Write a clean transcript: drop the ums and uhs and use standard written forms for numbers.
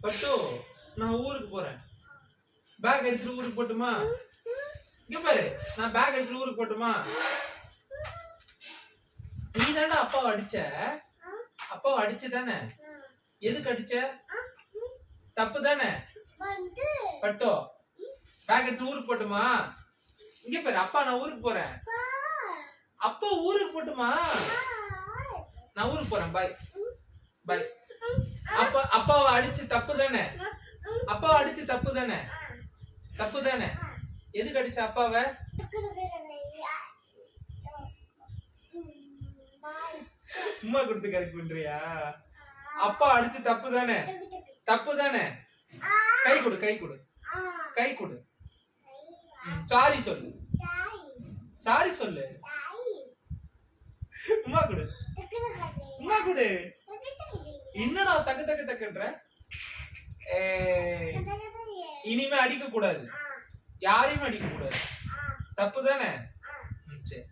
பட்டு நான் ஊருக்கு போறேன். பேக் எடுத்துட்டு ஊருக்கு போட்டுமா? இங்க பாரு, நான் பேக் எடுத்துட்டு ஊருக்கு போட்டுமா? நீ தானே அப்பாவை அடிச்ச? அப்பாவை அடிச்ச தானே? எதுக்கு அடிச்ச? தப்பு தானே? பட்டு பேக் எடுத்து ஊருக்கு போட்டுமா? இங்க பாரு, அப்பா நான் ஊருக்கு போறேன். அப்பா ஊருக்கு போட்டுமா? நான் ஊருக்கு போறேன். பாய் பாய். அப்பாவை அடிச்சு தப்பு தானே? அப்பாவை அடிச்சு தப்பு தானே? தப்பு தானே? எதுக்கு அடிச்ச அப்பாவை? சும்மா கொடுத்து கரெக்ட் பண்றியா? அப்பா அடிச்சு தப்பு தானே? தப்பு தானே? கை கொடு, கை கொடு, கை கொடு. சாரி சொல்லு, சாரி சொல்லு. உமா கொடு, உமா கொடு. என்னடா தக்கு தக்கு தக்குன்ற? இனிமே அடிக்க கூடாது, யாரையுமே அடிக்க கூடாது. தப்பு தானே? சரி.